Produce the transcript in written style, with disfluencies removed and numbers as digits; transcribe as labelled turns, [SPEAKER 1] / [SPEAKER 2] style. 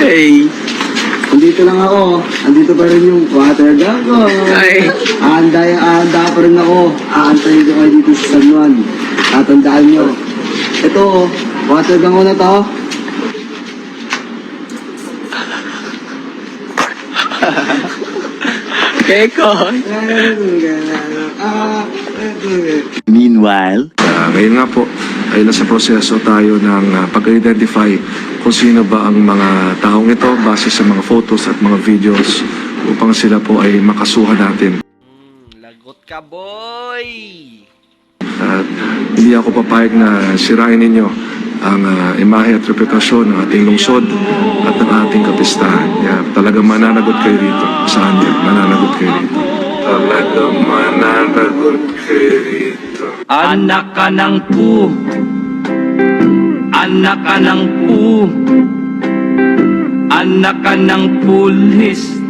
[SPEAKER 1] Ay.
[SPEAKER 2] Andito lang ako. Andito pa rin yung water gun ko.
[SPEAKER 1] Ay.
[SPEAKER 2] Aanda pa rin ako. Aantayin ko kayo dito sa San Juan. Tatandaan nyo. Ito, water gun ko na to.
[SPEAKER 1] Keko.
[SPEAKER 3] Meanwhile,
[SPEAKER 4] Ngayon nga po ay nasa proseso tayo ng pag-identify kung sino ba ang mga taong ito base sa mga photos at mga videos upang sila po ay makasuhan natin.
[SPEAKER 5] Lagot ka, boy!
[SPEAKER 4] At hindi ako papayag na sirain ninyo ang imahe at reputasyon ng ating lungsod at ng ating kapistahan. Talagang mananagot kayo rito. Saan yan? Mananagot kayo rito. Talagang mananagot kayo rito.
[SPEAKER 6] Anak ka ng pu. Anak ka ng pu. Anak ka ng pulis.